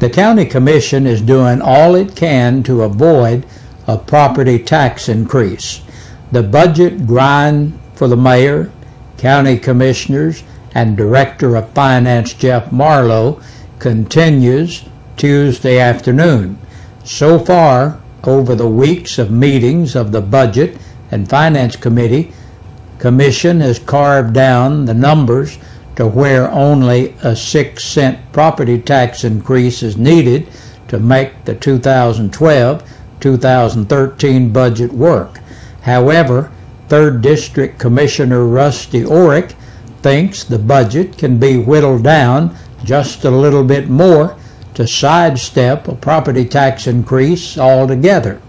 The county commission is doing all it can to avoid a property tax increase. The budget grind for the mayor, county commissioners, and Director of Finance Jeff Marlowe continues Tuesday afternoon. So far, over the weeks of meetings of the Budget and Finance Commission has carved down the numbers to where only a 6-cent property tax increase is needed to make the 2012-2013 budget work. However, 3rd District Commissioner Rusty Orrick thinks the budget can be whittled down just a little bit more to sidestep a property tax increase altogether.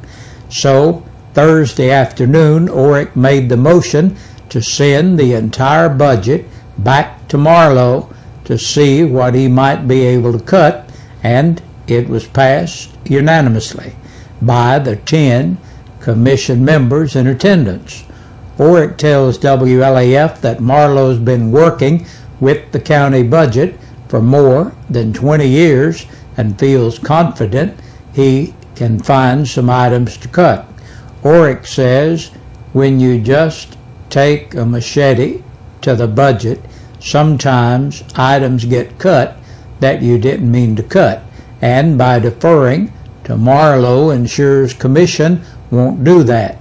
So, Thursday afternoon, Orrick made the motion to send the entire budget back to Marlowe to see what he might be able to cut, and it was passed unanimously by the 10 commission members in attendance. Orrick tells WLAF that Marlowe's been working with the county budget for more than 20 years and feels confident he can find some items to cut. Orrick says when you just take a machete to the budget, sometimes items get cut that you didn't mean to cut, and by deferring to Marlowe ensures commission won't do that.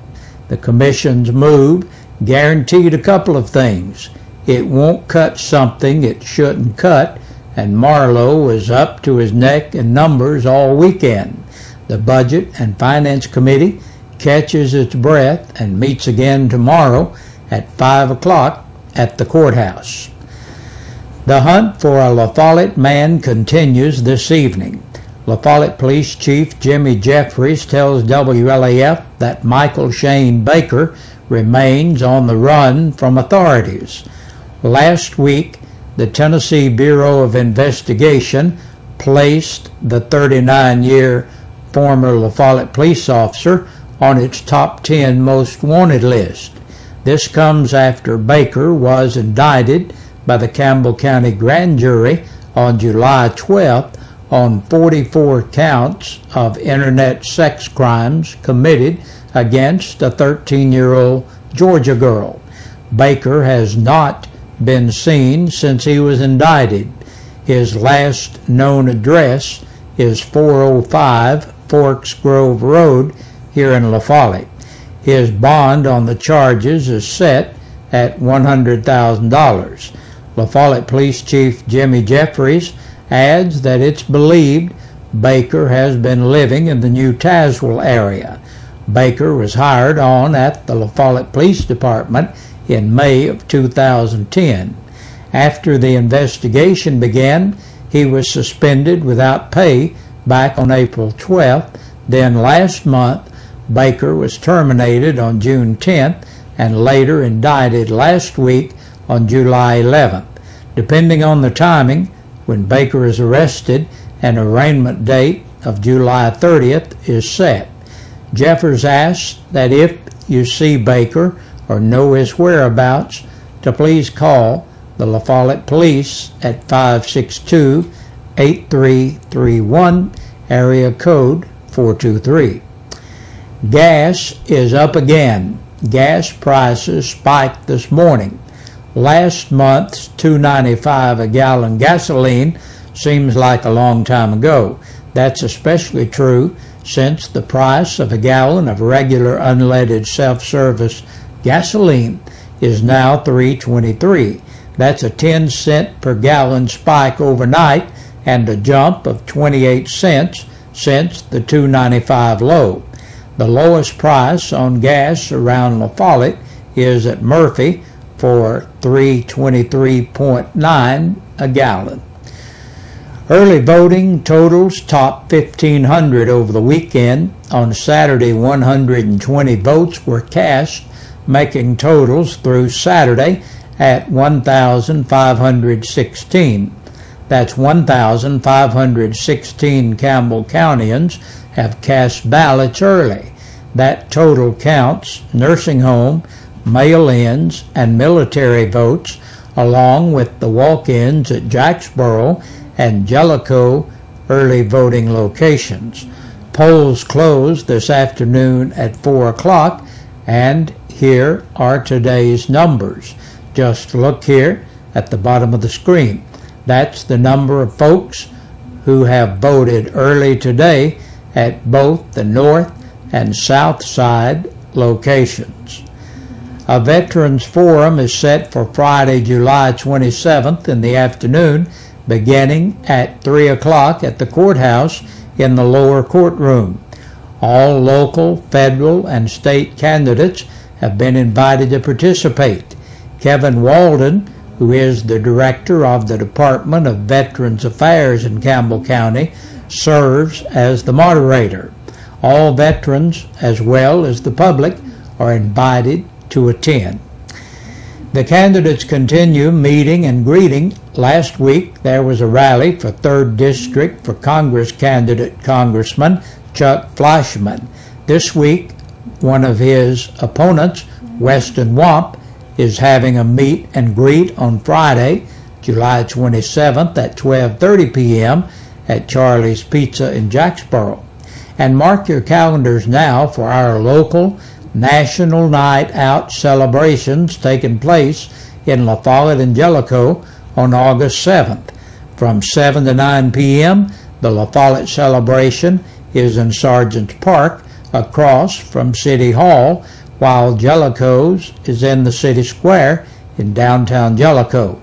The commission's move guaranteed a couple of things. It won't cut something it shouldn't cut, and Marlowe was up to his neck in numbers all weekend. The Budget and Finance Committee catches its breath and meets again tomorrow at 5 o'clock at the courthouse. The hunt for a La Follette man continues this evening. La Follette Police Chief Jimmy Jeffries tells WLAF that Michael Shane Baker remains on the run from authorities. Last week, the Tennessee Bureau of Investigation placed the 39-year former La Follette police officer on its top 10 most wanted list. This comes after Baker was indicted by the Campbell County Grand Jury on July 12th on 44 counts of internet sex crimes committed against a 13-year-old Georgia girl. Baker has not been seen since he was indicted. His last known address is 405 Forks Grove Road here in La Follette. His bond on the charges is set at $100,000. La Follette Police Chief Jimmy Jeffries adds that it's believed Baker has been living in the New Tazewell area. Baker was hired on at the La Follette Police Department in May of 2010. After the investigation began, he was suspended without pay back on April 12th. Then last month, Baker was terminated on June 10th and later indicted last week on July 11th. Depending on the timing, when Baker is arrested, an arraignment date of July 30th is set. Jeffers asks that if you see Baker or know his whereabouts, to please call the La Follette Police at 562-8331, area code 423. Gas is up again. Gas prices spiked this morning. Last month's $2.95 a gallon gasoline seems like a long time ago. That's especially true since the price of a gallon of regular unleaded self-service gasoline is now $3.23. That's a 10-cent per gallon spike overnight and a jump of 28 cents since the $2.95 low. The lowest price on gas around La Follette is at Murphy for $3.23.9 a gallon. Early voting totals top 1,500 over the weekend. On Saturday, 120 votes were cast, making totals through Saturday at 1,516. That's 1,516 Campbell Countyans have cast ballots early. That total counts nursing home, mail-ins, and military votes, along with the walk-ins at Jacksboro and Jellicoe early voting locations. Polls close this afternoon at 4 o'clock, and here are today's numbers. Just look here at the bottom of the screen. That's the number of folks who have voted early today at both the north and south side locations. A Veterans Forum is set for Friday, July 27th in the afternoon, beginning at 3 o'clock at the courthouse in the lower courtroom. All local, federal, and state candidates have been invited to participate. Kevin Walden, who is the director of the Department of Veterans Affairs in Campbell County, serves as the moderator. All veterans, as well as the public, are invited to attend. The candidates continue meeting and greeting. Last week there was a rally for 3rd District for Congress candidate Congressman Chuck Fleischman. This week, one of his opponents, Weston Wamp, is having a meet and greet on Friday, July 27th at 12:30 p.m. at Charlie's Pizza in Jacksboro. And mark your calendars now for our local National Night Out celebrations taking place in La Follette and Jellicoe on August 7th. From 7 to 9 p.m., the La Follette celebration is in Sergeant's Park across from City Hall, while Jellicoe's is in the City Square in downtown Jellicoe.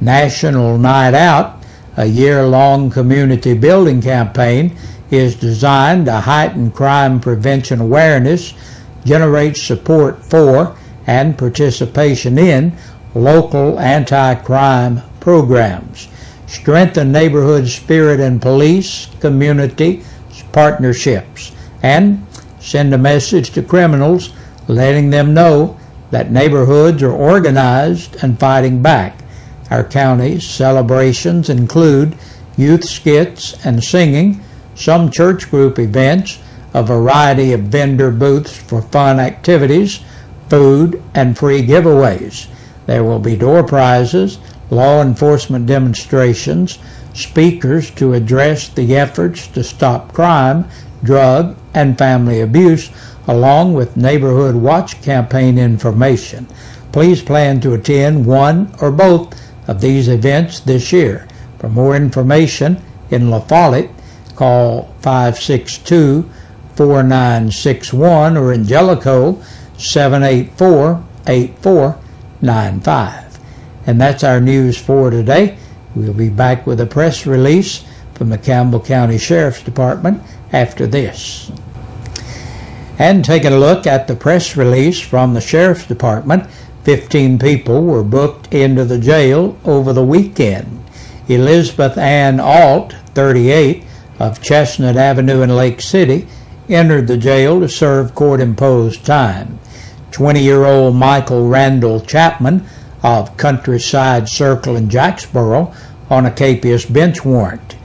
National Night Out, a year-long community building campaign, is designed to heighten crime prevention awareness, generate support for, and participation in local anti-crime programs, strengthen neighborhood spirit and police community partnerships, and send a message to criminals letting them know that neighborhoods are organized and fighting back. Our county's celebrations include youth skits and singing, some church group events, a variety of vendor booths for fun activities, food, and free giveaways. There will be door prizes, law enforcement demonstrations, speakers to address the efforts to stop crime, drug, and family abuse, along with neighborhood watch campaign information. Please plan to attend one or both of these events this year. For more information in La Follette, call 562-4961 or in Jellicoe 784-8495. And that's our news for today. We'll be back with a press release from the Campbell County Sheriff's Department after this. And taking a look at the press release from the Sheriff's Department, 15 people were booked into the jail over the weekend. Elizabeth Ann Alt, 38, of Chestnut Avenue in Lake City, entered the jail to serve court-imposed time. 20-year-old Michael Randall Chapman of Countryside Circle in Jacksboro on a capious bench warrant.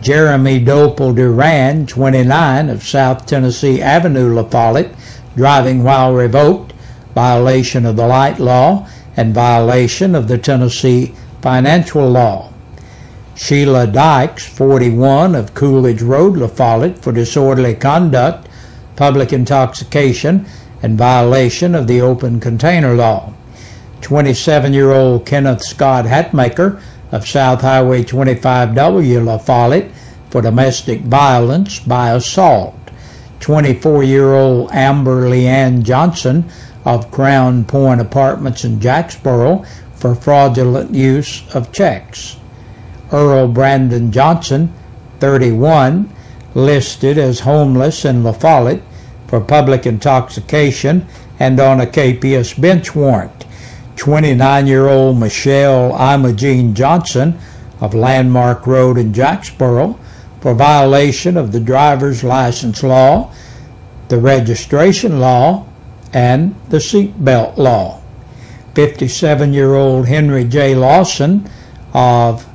Jeremy Dopel Duran, 29, of South Tennessee Avenue, La Follette, driving while revoked, violation of the light law, and violation of the Tennessee financial law. Sheila Dykes, 41, of Coolidge Road, La Follette, for disorderly conduct, public intoxication, and violation of the open container law. 27-year-old Kenneth Scott Hatmaker of South Highway 25W, La Follette, for domestic violence by assault. 24-year-old Amber Leanne Johnson of Crown Point Apartments in Jacksboro for fraudulent use of checks. Earl Brandon Johnson, 31, listed as homeless in La Follette for public intoxication and on a capious bench warrant. 29-year-old Michelle Imogene Johnson of Landmark Road in Jacksboro for violation of the driver's license law, the registration law, and the seatbelt law. 57-year-old Henry J. Lawson of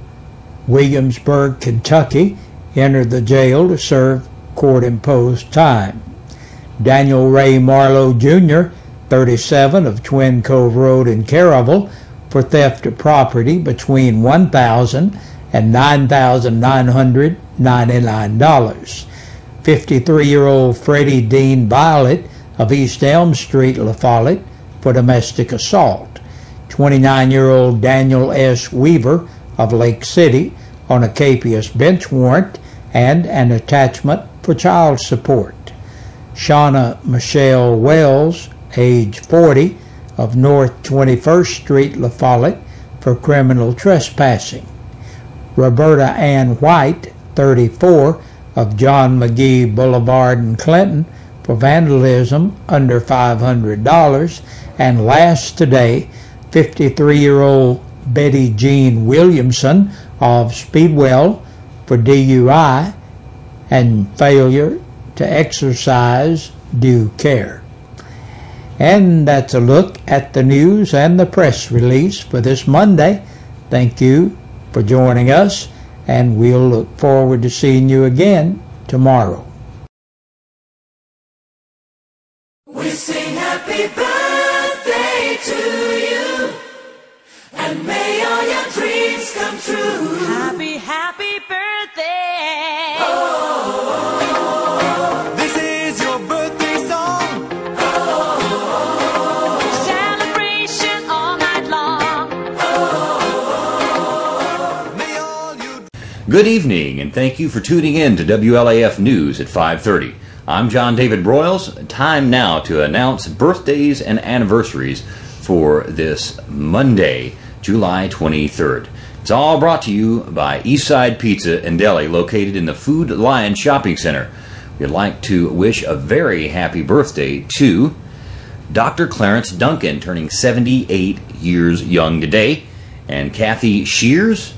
Williamsburg, Kentucky, entered the jail to serve court-imposed time. Daniel Ray Marlowe, Jr., 37, of Twin Cove Road in Caryville, for theft of property between $1,000 and $9,999. 53-year-old Freddie Dean Violet of East Elm Street, La Follette, for domestic assault. 29-year-old Daniel S. Weaver of Lake City on a capious bench warrant and an attachment for child support. Shauna Michelle Wells, age 40, of North 21st Street, La Follette, for criminal trespassing. Roberta Ann White, 34, of John McGee Boulevard in Clinton, for vandalism under $500. And last today, 53-year-old Betty Jean Williamson of Speedwell for DUI and failure to exercise due care. And that's a look at the news and the press release for this Monday. Thank you for joining us, and we'll look forward to seeing you again tomorrow. We sing happy birthday to you, and may all your dreams come true. Happy, happy birthday. Oh, this is your birthday song. Oh, celebration all night long. Oh, may all you... Good evening, and thank you for tuning in to WLAF News at 5:30. I'm John David Broyles. Time now to announce birthdays and anniversaries for this Monday, July 23rd. It's all brought to you by Eastside Pizza and Deli, located in the Food Lion Shopping Center. We'd like to wish a very happy birthday to Dr. Clarence Duncan, turning 78 years young today, and Kathy Shears,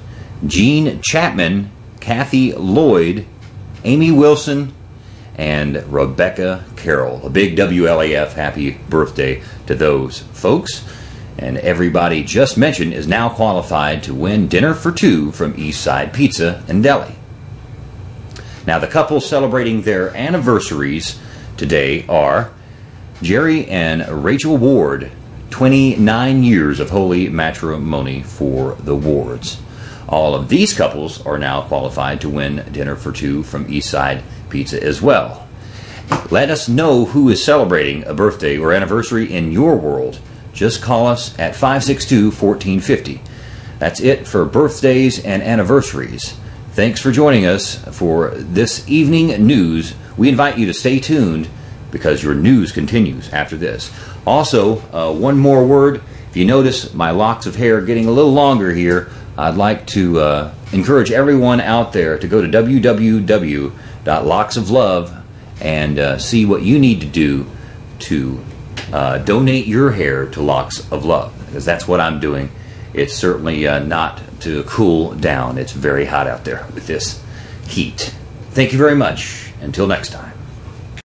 Jean Chapman, Kathy Lloyd, Amy Wilson, and Rebecca Carroll. A big WLAF happy birthday to those folks. And everybody just mentioned is now qualified to win dinner for two from Eastside Pizza and Deli. Now, the couple celebrating their anniversaries today are Jerry and Rachel Ward, 29 years of holy matrimony for the Wards. All of these couples are now qualified to win dinner for two from Eastside Pizza as well. Let us know who is celebrating a birthday or anniversary in your world. Just call us at 562-1450. That's it for birthdays and anniversaries. Thanks for joining us for this evening news. We invite you to stay tuned because your news continues after this. Also, one more word. If you notice my locks of hair getting a little longer here, I'd like to encourage everyone out there to go to www.locksoflove and see what you need to do to donate your hair to Locks of Love, because that's what I'm doing. It's certainly not to cool down. It's very hot out there with this heat. Thank you very much. Until next time.